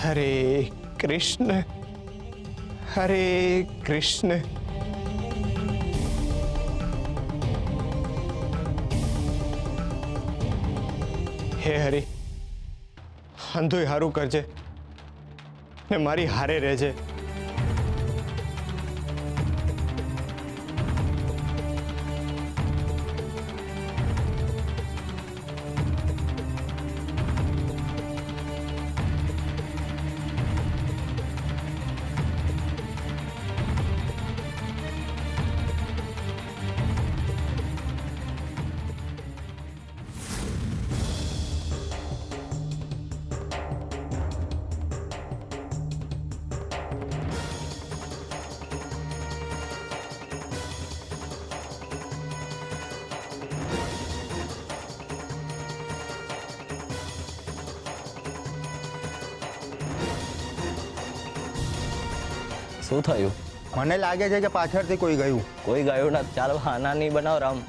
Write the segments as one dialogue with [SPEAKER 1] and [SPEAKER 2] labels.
[SPEAKER 1] हरे कृष्ण हरे कृष्ण। हे हरि, अंधुय हारू करजे ने मारी हारे रहेजे।
[SPEAKER 2] શું થયું?
[SPEAKER 3] મને લાગે છે કે પાછળથી કોઈ ગયું.
[SPEAKER 2] કોઈ ગયું ના. ચાલ બહાના નહીં બનાવ રામ.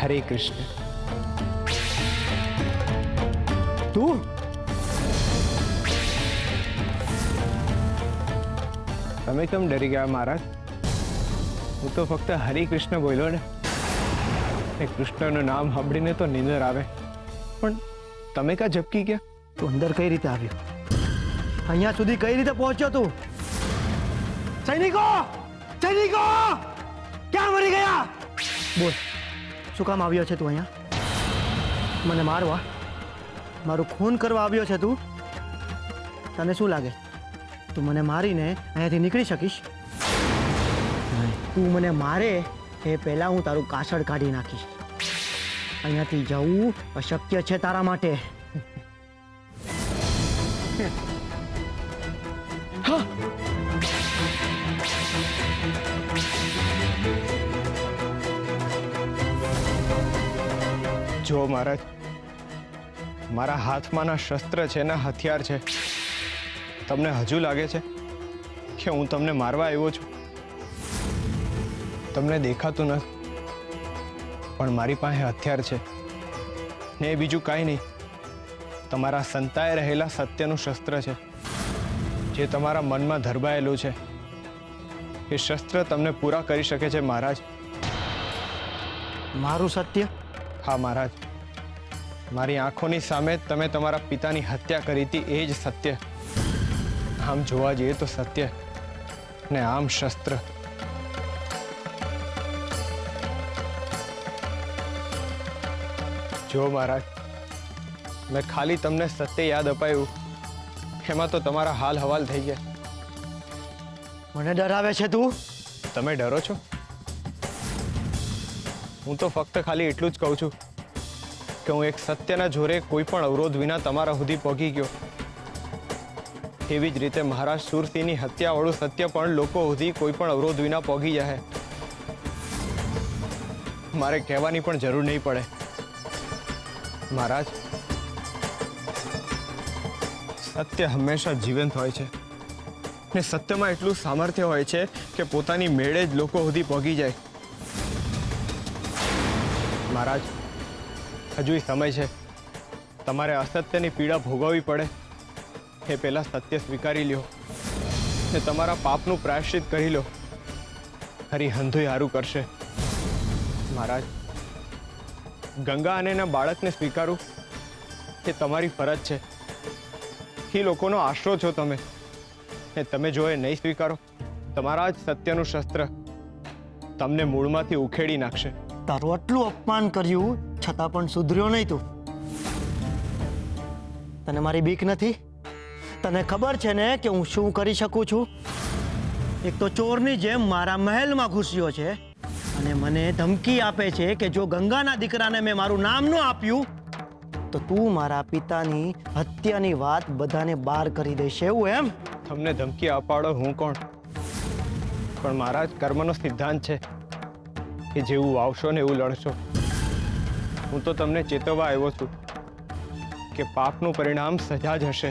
[SPEAKER 1] हरे कृष्ण।
[SPEAKER 3] તું
[SPEAKER 1] તમે કેમ ડરી ગયા महाराज? હું તો ફક્ત હરે કૃષ્ણ બોલ્યો ને. કૃષ્ણનું નામ સાંભળીને તો નીંદર આવે, પણ તમે કા ઝબકી ગયા?
[SPEAKER 3] તું અંદર કઈ રીતે આવ્યો? અહીંયા સુધી કઈ રીતે પહોંચ્યો તું? સૈનિકો સૈનિકો ક્યાં મરી ગયા? બોલ, શું કામ આવ્યો છે તું અહીંયા? મને મારવા, મારું ખૂન કરવા આવ્યો છે તું? તને શું લાગે તું મને મારીને અહીંયાથી નીકળી શકીશ? તું મને મારે એ પહેલા હું તારું કાસળ કાઢી નાખીશ. અહીંયાથી જવું અશક્ય છે તારા માટે. હા,
[SPEAKER 1] જો महाराज, મારા હાથમાંના શસ્ત્ર છે ને હથિયાર છે. તમને હજુ લાગે છે કે હું તમને મારવા આવ્યો છું? તમને દેખાતું નથી, પણ મારી પાસે હથિયાર છે ને એ બીજું કાંઈ નહીં, તમારા સંતાએ રહેલા સત્યનું શસ્ત્ર છે, જે તમારા મનમાં ધરબાયેલું છે. એ શસ્ત્ર તમને પૂરા કરી શકે છે મહારાજ.
[SPEAKER 3] મારું સત્ય?
[SPEAKER 1] હા મહારાજ, મારી આંખોની સામે તમે તમારા પિતાની હત્યા કરી હતી, એ જ સત્ય. આમ જોવા જઈએ તો સત્ય, ને આમ શસ્ત્ર. જો મહારાજ, મેં ખાલી તમને સત્ય યાદ અપાયું, એમાં તો તમારા હાલ હવાલ થઈ ગયા.
[SPEAKER 3] મને ડરાવે છે તું?
[SPEAKER 1] તમે ડરો છો? હું તો ફક્ત ખાલી એટલું જ કહું છું કે હું એક સત્યના જોરે કોઈ પણ અવરોધ વિના તમારા સુધી પહોંચી ગયો. એવી જ રીતે મહારાજ સુરસિંહની હત્યાવાળું સત્ય પણ લોકો સુધી કોઈ પણ અવરોધ વિના પહોંચી જાય. મારે કહેવાની પણ જરૂર નહીં પડે. મહારાજ, સત્ય હંમેશા જીવંત હોય છે, ને સત્યમાં એટલું સામર્થ્ય હોય છે કે પોતાની મેળે જ લોકો સુધી પહોંચી જાય. મહારાજ, હજુ સમય છે. તમારે અસત્યની પીડા ભોગવવી પડે એ પહેલા સત્ય સ્વીકારી લ્યો ને તમારા પાપનું પ્રાયશ્ચિત કરી લો. હરી હંધુય હારું કરશે. મહારાજ, ગંગા અને એના બાળકને સ્વીકારું એ તમારી ફરજ છે. એ લોકોનો આશરો છો તમે, ને તમે જો એ નહીં સ્વીકારો, તમારા જ સત્યનું શસ્ત્ર તમને મૂળમાંથી ઉખેડી નાખશે.
[SPEAKER 3] તારું આટલું અપમાન કર્યું છતાં પણ સુધર્યો નહીં તું? તને મારી બીક નથી? તને ખબર છે ને કે હું શું કરી શકું છું? એક તો ચોરની જેમ મારા મહેલમાં ઘૂસ્યો છે અને મને ધમકી આપે છે કે જો ગંગાના દીકરાને મેં મારું નામ ન આપ્યું તો તું મારા પિતાની હત્યાની વાત બધાને બહાર કરી દેશે એવું એમ?
[SPEAKER 1] તમને ધમકી અપાડો હું કોણ? પણ મારા જ કર્મનો સિદ્ધાંત છે કે જેવું વાવશો ને એવું લડશો. હું તો તમને ચેતવવા આવ્યો છું કે પાપનું પરિણામ સજા જ હશે.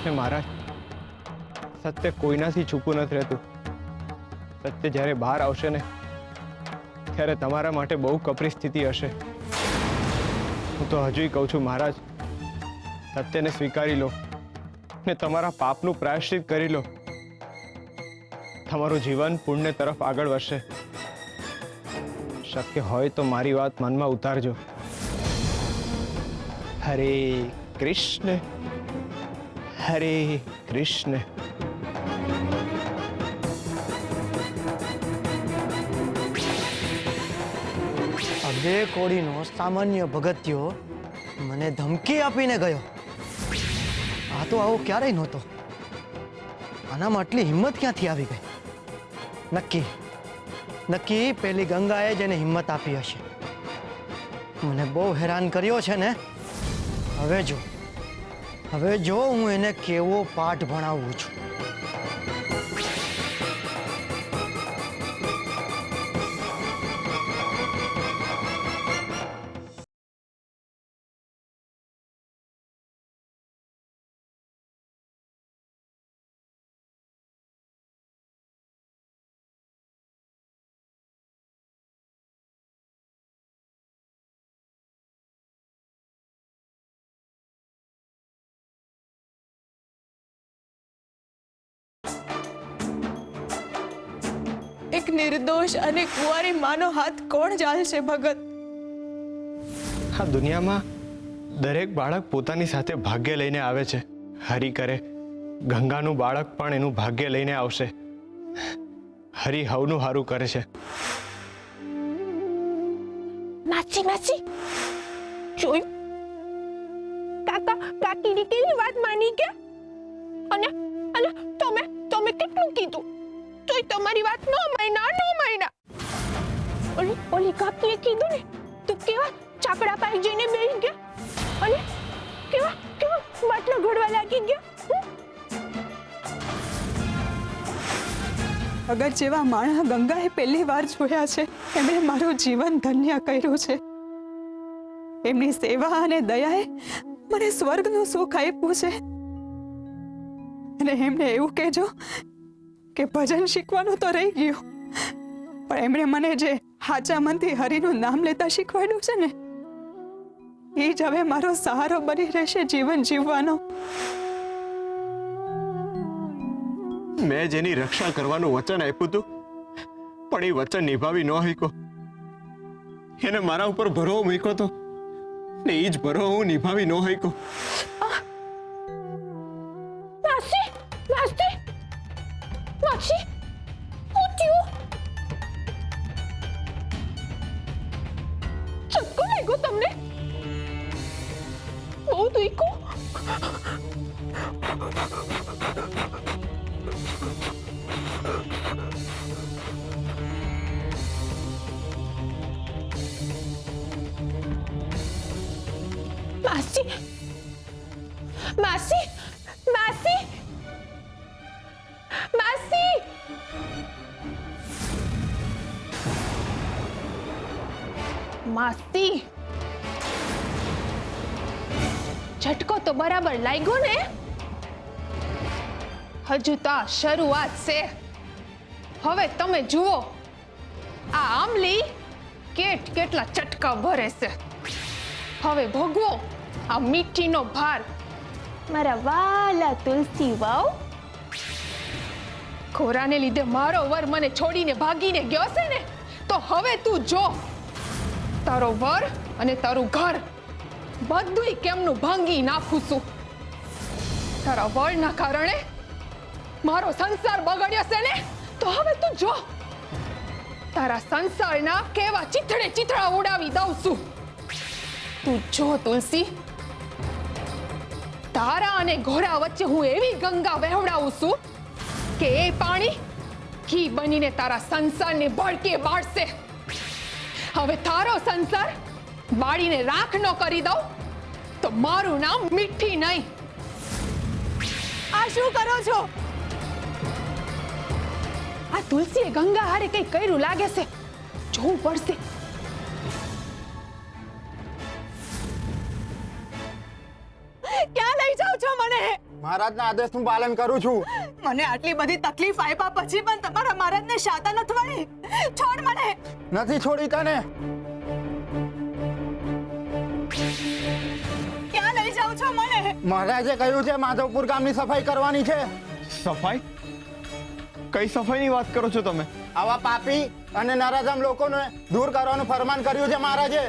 [SPEAKER 1] ને મહારાજ, સત્ય કોઈનાથી છુપું નથી રહેતું. સત્ય જ્યારે બહાર આવશે ને ત્યારે તમારા માટે બહુ કપરી સ્થિતિ હશે. હું તો હજુય કહું છું મહારાજ, સત્યને સ્વીકારી લો ને તમારા પાપનું પ્રાયશ્ચિત કરી લો. તમારું જીવન પુણ્ય તરફ આગળ વધશે. શક્ય હોય તો મારી વાત મનમાં ઉતારજો. હરે કૃષ્ણ હરે કૃષ્ણ.
[SPEAKER 3] અબે કોડીનો સામાન્ય ભગત્યો મને ધમકી આપીને ગયો. આ તો આવો ક્યારેય નહોતો. આનામાં આટલી હિંમત ક્યાંથી આવી ગઈ? નક્કી પેલી ગંગાએ જ એને હિંમત આપી હશે. મને બહુ હેરાન કર્યો છે ને. હવે જો હું એને કેવો પાઠ ભણાવું છું.
[SPEAKER 4] એક નિર્દોષ અને કુંવારી માનો હાથ કોણ ઝાલશે ભગત?
[SPEAKER 1] આ દુનિયામાં દરેક બાળક પોતાની સાથે ભાગ્ય લઈને આવે છે. હરિ કરે, ગંગાનું બાળક પણ એનું ભાગ્ય લઈને આવશે. હરિ હવનું હારું કરે છે.
[SPEAKER 4] માસી જોયું? કાકા કાકીની કેવી વાત માની ગયા? અને તમે કેટલું કીધું તોય તમારી વાત નો માયના. ઓલી કાકીએ કીધું ને તો કેવા ચાકડા પાઈ જઈને બેસી ગયા અને કેવા માટલા ઘડવા લાગી ગયા. અગર જેવા માણસ ગંગાએ પહેલી વાર જોયા છે, એમણે મારું જીવન ધન્ય કર્યું છે. એમની સેવા અને દયાએ મને સ્વર્ગનું સુખ આપ્યું છે. અને એમને એવું કહેજો કે ભજન શીખવાનું તો રહી ગયું, પણ એમણે મને જે હાચા મનથી હરિનું નામ લેતા શીખવાડ્યું છે ને, એ જ હવે મારો સહારો બની રહેશે જીવન જીવવાનો.
[SPEAKER 1] મેં જેની રક્ષા કરવાનું વચન આપ્યું હતું પણ એ વચન નિભાવી ન શક્યો. એને મારા ઉપર ભરો મૂક્યો હતો ને એ જ ભરો હું નિભાવી ન શક્યો.
[SPEAKER 4] માસી ઉઠ્યું? ચક્કો લાગ્યો તમને? બહુ દુખો? માસી માસી માસી માસી માસી ઝટકો તો બરાબર લાગ્યો ને? હજુ તો આ શરૂઆત છે. હવે તમે જુઓ આ આમલી કેટલા ચટકા ભરે છે. હવે ભોગવો આ મીઠીનો ભાર. મારા વાલા તુલસી વાવ, ખોરાને લીધે મારો વર મને છોડીને ભાગીને ગયો છે ને, તો હવે તું જો તારો વર અને તારું ઘર બધુંય કેમનું ભાંગી નાખું છું. તારા વરના કારણે મારો સંસાર બગડ્યો છે ને, તો હવે તું જો તારા સંસારના કેવા ચીથડા ઉડાવી દઉં છું. તું જો તુલસી, તારા અને ઘોડા વચ્ચે હું એવી ગંગા વહેવડાવું છું કે એ પાણી ઘી બનીને તારા સંસારને ભડકે બાળશે. હવે તારો સંસાર
[SPEAKER 5] બાળીને રાખ ન કરી દઉં તો મારું નામ મીઠી નહીં.
[SPEAKER 4] આ શું કરો છો?
[SPEAKER 5] આ તુલસીએ ગંગા હારે કઈ કર્યું લાગે છે, જોવું પડશે.
[SPEAKER 4] ક્યાં લઈ જાઓ છો મને?
[SPEAKER 6] મહારાજના આદેશનું પાલન કરું છું.
[SPEAKER 4] મને આટલી બધી તકલીફ આપ્યા પછી પણ તમારા મહારાજને શાતા નથી વળી. છોડ મને.
[SPEAKER 6] નથી છોડી તને.
[SPEAKER 4] ક્યાં લઈ જાઓ છો મને?
[SPEAKER 6] મહારાજે કહ્યું છે માધવપુર ગામની સફાઈ કરવાની છે.
[SPEAKER 1] સફાઈ? કઈ સફાઈની વાત કરો છો તમે?
[SPEAKER 6] આવા પાપી અને નરાધમ લોકોને દૂર કરવાનું ફરમાન કર્યું છે મહારાજે.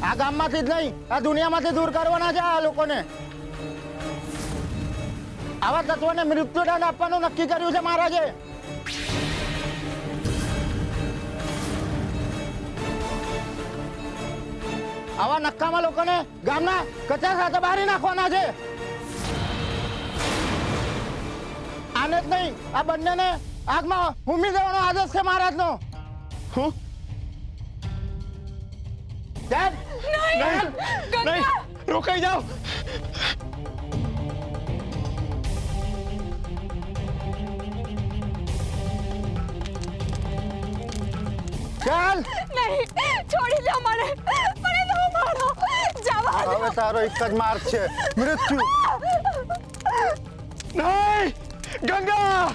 [SPEAKER 6] આ ગામમાંથી જ નહીં, આ દુનિયામાંથી દૂર કરવાના છે આ લોકોને. આવા તત્વોને મૃત્યુદંડ આપવાનું નક્કી કર્યું છે મહારાજે. આવા નક્કામાં લોકોને ગામના કચરા સાથે બારી નાખવાના છે. આને જ નહીં, આ બંનેને આગમાં ભૂમી દેવાનો આદેશ છે મહારાજનો.
[SPEAKER 1] હું
[SPEAKER 6] ચાલ.
[SPEAKER 1] નહીં, રોકાઈ જાઓ.
[SPEAKER 6] ચાલ.
[SPEAKER 4] નહીં, છોડી દો મને. મને ન મારો. જવા દો.
[SPEAKER 6] હવે તારો એક જ માર્ગ છે, મૃત્યુ.
[SPEAKER 1] નહીં, ગંગા.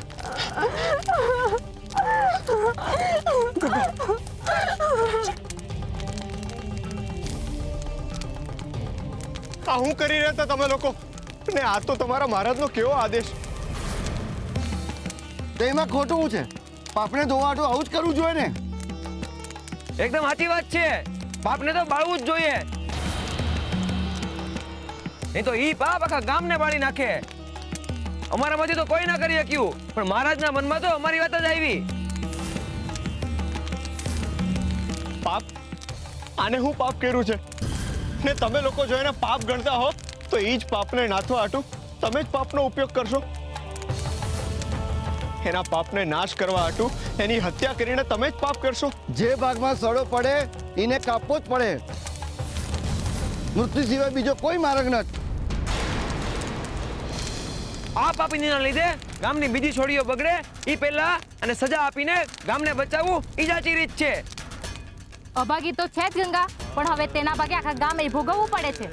[SPEAKER 1] આ હું કરી રહ્યા હતા તમે લોકો? ને આ તો તમારા મહારાજનો કેવો આદેશ?
[SPEAKER 3] તેમાં ખોટું છે. પાપને ધોવાટું આવું જ કરવું જોઈએ ને.
[SPEAKER 2] એકદમ સાચી વાત છે. પાપને તો બાળવું જ જોઈએ, નહીં તો ઈ પાપ આખા ગામને બાળી નાખે. અમારામાંથી તો કોઈ ના કરી શક્યું, પણ મહારાજના મનમાં તો અમારી વાત જ આવી.
[SPEAKER 1] પાપ? આને હું પાપ કર્યું છે? ને તમે લોકો જો એને પાપ ગણતા હો તો એ જ પાપને નાથવા હાટું તમે જ પાપનો ઉપયોગ કરશો. એના પાપને નાશ કરવા હાટું એની હત્યા કરીને તમે જ પાપ કરશો.
[SPEAKER 3] જે ભાગમાં સડો પડે એને કાપવો જ પડે. મૃત્યુ સિવાય બીજો કોઈ માર્ગ નથી.
[SPEAKER 2] આ પાપીના લીધે ગામની બીજી છોડીઓ બગડે ઈ પહેલા અને સજા આપીને ગામને બચાવવું ઈ જ સાચી રીત છે.
[SPEAKER 7] અભાગી તો છે જ ગંગા, પણ હવે તેના ભાગે આખા ગામ એ ભોગવવું પડે છે.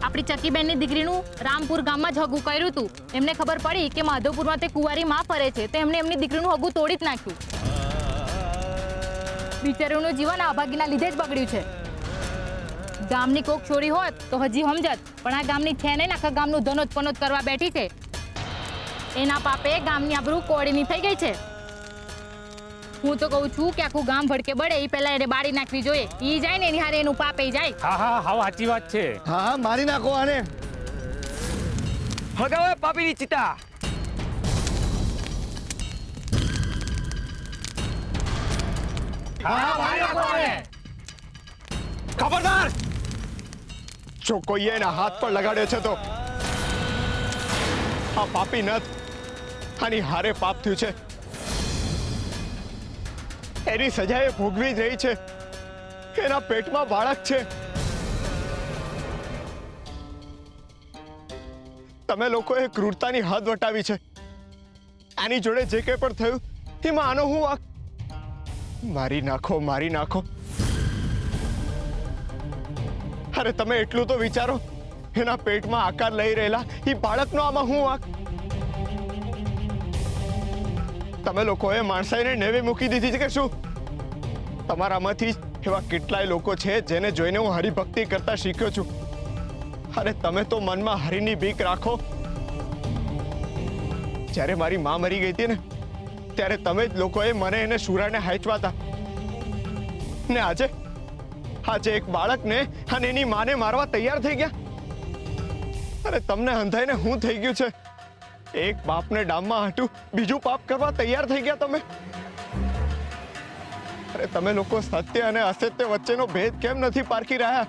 [SPEAKER 7] આપણી ચકીબેનની દીકરીનું રામપુર ગામમાં જ હગું કર્યું હતું. એમને ખબર પડી કે માધવપુરમાં તે કુંવારી માં ફરે છે, તો એમને એમની દીકરીનું હગું તોડી જ નાખ્યું. બિચારીનું જીવન આ અભાગીના લીધે જ બગડ્યું છે. ગામની કોક છોરી હોત તો હજી સમજત, પણ આ ગામની છે નહીં, આખા ગામનું ધનોત પનોત કરવા બેઠી છે. એના પાપે ગામની આબરૂ કોળીની થઈ ગઈ છે. હું તો કહું છું કે આખું ગામ ભડકે બળે એ પહેલા એને બાળી નાખવી જોઈએ. ઈ જાય ને એની હારે એનું પાપ એ જાય.
[SPEAKER 8] હા હા હા સાચી વાત છે.
[SPEAKER 3] હા હા, મારી નાખો આને.
[SPEAKER 2] હગાવે પાપીની ચિતા.
[SPEAKER 1] ખબરદાર! જો કોઈએ એના હાથ પર લગાડ્યો છે તો આ પાપી નથ આની હારે પાપ થયું છે. એની સજા એ ભોગવી જ રહી છે. એના પેટમાં બાળક છે. તમે લોકોએ ક્રૂરતાની હદ વટાવી છે. આની જોડે જે કંઈ પણ થયું એમાં આનો હું વાંક? મારી નાખો, મારી નાખો. અરે તમે એટલું તો વિચારો, એના પેટમાં આકાર લઈ રહેલા એ બાળકનો આમાં હું વાંક? તમે લોકોએ માણસાઈને નેવે મૂકી દીધી છે કે શું? તમારામાંથી એવા કેટલાય લોકો છે જેને જોઈને હું હરિભક્તિ કરતા શીખ્યો છું. અરે તમે તો મનમાં હરિની બીક રાખો. જ્યારે મારી માં મરી ગઈ હતી ને ત્યારે તમે જ લોકોએ મને એને શુરાને હાંચવા હતા. ને આજે એક બાળકને અને એની માને મારવા તૈયાર થઈ ગયા. અરે તમને હંધાઈને હું થઈ ગયું છે? એક બાપને ડામમાં હાટું બીજું પાપ કરવા તૈયાર થઈ ગયા તમે. અરે તમે લોકો સત્ય અને અસત્ય વચ્ચેનો ભેદ કેમ નથી પારખી રહ્યા?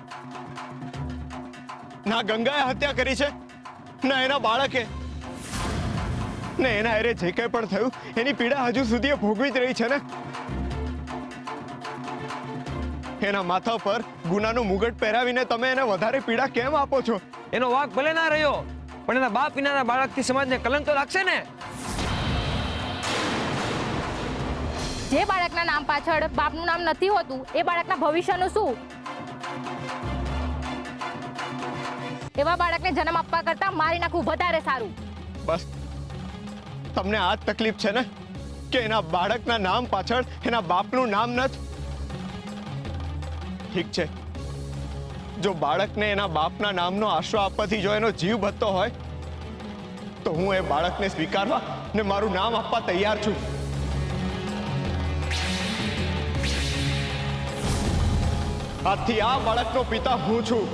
[SPEAKER 1] ના ગંગાએ હત્યા કરી છે, ના એના બાળકે. ને એના અરે જે કંઈ પણ થયું એની પીડા હજુ સુધી એ ભોગવી જ રહી છે ને. એના માથા પર ગુનાનું મુગટ પહેરાવીને તમે એને વધારે પીડા કેમ આપો છો?
[SPEAKER 2] એનો વાંક ભલે ના રહ્યો, પણ એના બાપ વિનાના બાળકથી સમાજને કલંક તો લાગશે ને.
[SPEAKER 7] જે બાળકના નામ પાછળ બાપનું નામ નથી હોતું એ બાળકના ભવિષ્યનું શું? એવા બાળકને જન્મ આપવા કરતા મારી નાખવું વધારે સારું.
[SPEAKER 1] બસ તમને આ જ તકલીફ છે ને કે એના બાળકના નામ પાછળ એના બાપનું નામ નથી. ઠીક છે, જો બાળકને એના બાપના નામનો આશરો આપવાથી જો એનો જીવ બચતો હોય તો હું એ બાળકને સ્વીકારવા ને મારું નામ આપવા તૈયાર છું. આજથી આ બાળકનો પિતા હું છું.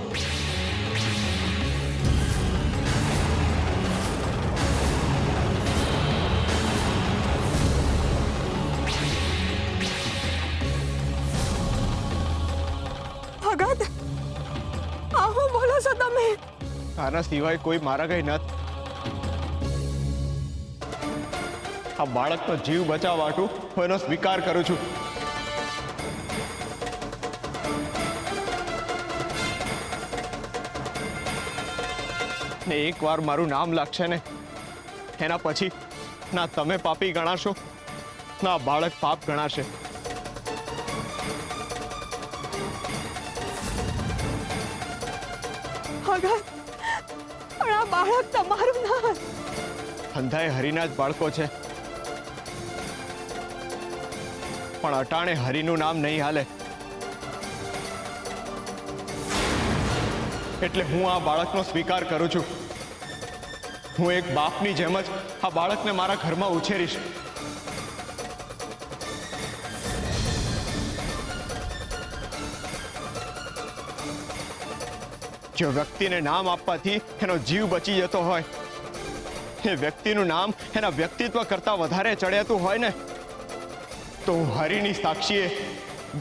[SPEAKER 4] ભગત, આ હું બોલો છો તમે?
[SPEAKER 1] આના સિવાય કોઈ મારા કઈ નથી. આ બાળકનો જીવ બચાવવા હાટુ હું એનો સ્વીકાર કરું છું. ને એકવાર મારું નામ લાગશે ને એના પછી ના તમે પાપી ગણાશો ના બાળક પાપ ગણાશે.
[SPEAKER 4] ભગત, પણ આ બાળક તમારું ના.
[SPEAKER 1] અંધાએ હરિના જ બાળકો છે, પણ અટાણે હરિનું નામ નહીં હાલે. એટલે હું આ બાળકનો સ્વીકાર કરું છું. હું એક બાપની જેમ જ આ બાળકને મારા ઘરમાં ઉછેરીશ. જો વ્યક્તિને નામ આપવાથી એનો જીવ બચી જતો હોય, એ વ્યક્તિનું નામ એના વ્યક્તિત્વ કરતા વધારે ચડિયાતું હોય ને, તો હું હરિની સાક્ષીએ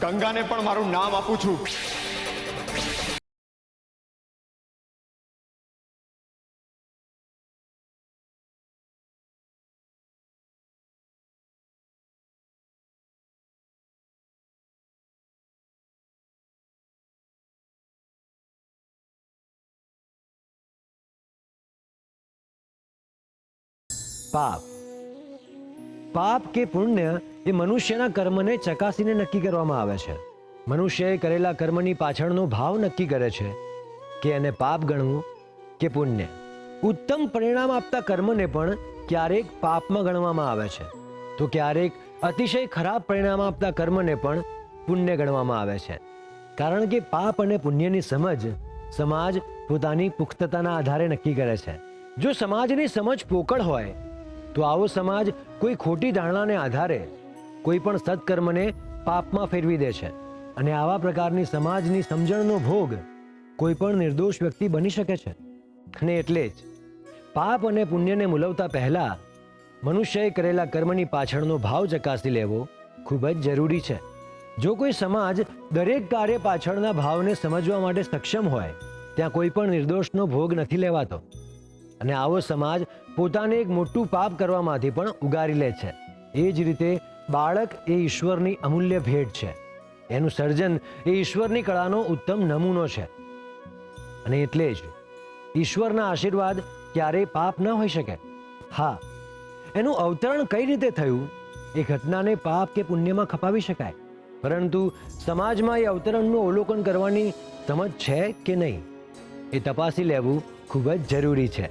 [SPEAKER 1] ગંગાને પણ મારું નામ આપું છું.
[SPEAKER 8] પાપ પાપ કે પુણ્ય એ મનુષ્યના કર્મને ચકાસીને નક્કી કરવામાં આવે છે. મનુષ્યએ કરેલા કર્મની પાછળનો ભાવ નક્કી કરે છે કે એને પાપ ગણવું કે પુણ્ય. ઉત્તમ પરિણામ આપતા કર્મને પણ ક્યારેક પાપમાં ગણવામાં આવે છે, તો ક્યારેક અતિશય ખરાબ પરિણામ આપતા કર્મને પણ પુણ્ય ગણવામાં આવે છે. કારણ કે પાપ અને પુણ્યની સમજ સમાજ પોતાની પુખ્તતાના આધારે નક્કી કરે છે. જો સમાજની સમજ પોકળ હોય તો આવો સમાજ કોઈ ખોટી ધારણાને આધારે કોઈ પણ સત્કર્મને પાપમાં ફેરવી દે છે, અને આવા પ્રકારની સમાજની સમજણનો ભોગ કોઈ પણ નિર્દોષ વ્યક્તિ બની શકે છે. અને એટલે જ પાપ અને પુણ્યને મૂલવતા પહેલા મનુષ્યએ કરેલા કર્મની પાછળનો ભાવ ચકાસી લેવો ખૂબ જ જરૂરી છે. જો કોઈ સમાજ દરેક કાર્ય પાછળના ભાવને સમજવા માટે સક્ષમ હોય ત્યાં કોઈ પણ નિર્દોષનો ભોગ નથી લેવાતો, અને આવો સમાજ પોતાને એક મોટું પાપ કરવામાંથી પણ ઉગારી લે છે. એ જ રીતે બાળક એ ઈશ્વરની અમૂલ્ય ભેટ છે. એનું સર્જન એ ઈશ્વરની કળાનો ઉત્તમ નમૂનો છે, અને એટલે જ ઈશ્વરના આશીર્વાદ ક્યારેય પાપ ન હોઈ શકે. હા, એનું અવતરણ કઈ રીતે થયું એ ઘટનાને પાપ કે પુણ્યમાં ખપાવી શકાય, પરંતુ સમાજમાં એ અવતરણનું અવલોકન કરવાની સમજ છે કે નહીં એ તપાસી લેવું ખૂબ જ જરૂરી છે.